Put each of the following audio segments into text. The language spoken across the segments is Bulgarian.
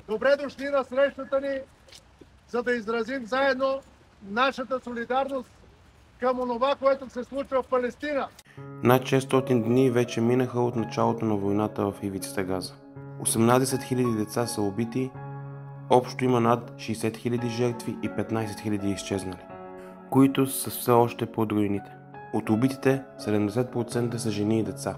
Добре дошли на срещата ни, за да изразим заедно нашата солидарност към онова, което се случва в Палестина. Над 600 дни вече минаха от началото на войната в ивицата Газа. 18 000 деца са убити, общо има над 60 000 жертви и 15 000 изчезнали, които са все още под руините. От убитите 70% са жени и деца.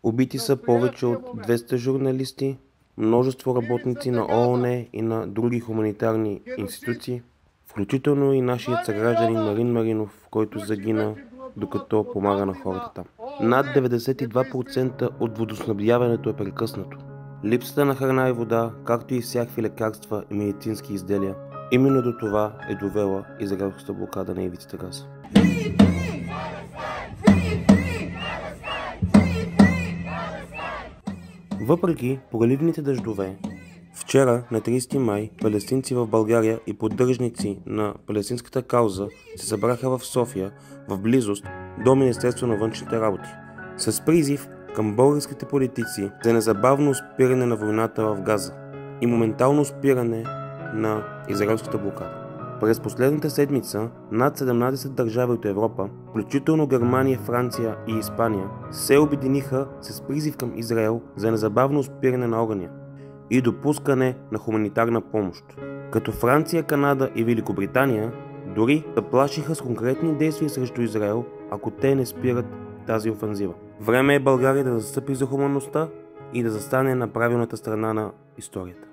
Убити са повече от 200 журналисти, множество работници на ООН и на други хуманитарни институции, включително и нашият съгражданин Марин Маринов, който загина докато помага на хората там. Над 92% от водоснабдяването е прекъснато. Липсата на храна и вода, както и всякакви лекарства и медицински изделия, именно до това е довела израелската блокада на ивицата Газа. Въпреки проливните дъждове, вчера на 30 май палестинци в България и поддръжници на палестинската кауза се събраха в София в близост до Министерство на външните работи с призив към българските политици за незабавно спиране на войната в Газа и моментално спиране на израелската блокада. През последната седмица над 17 държави от Европа, включително Германия, Франция и Испания, се обединиха с призив към Израел за незабавно спиране на огъня и допускане на хуманитарна помощ. Като Франция, Канада и Великобритания дори заплашиха с конкретни действия срещу Израел, ако те не спират тази офанзива. Време е България да застъпи за хуманността и да застане на правилната страна на историята.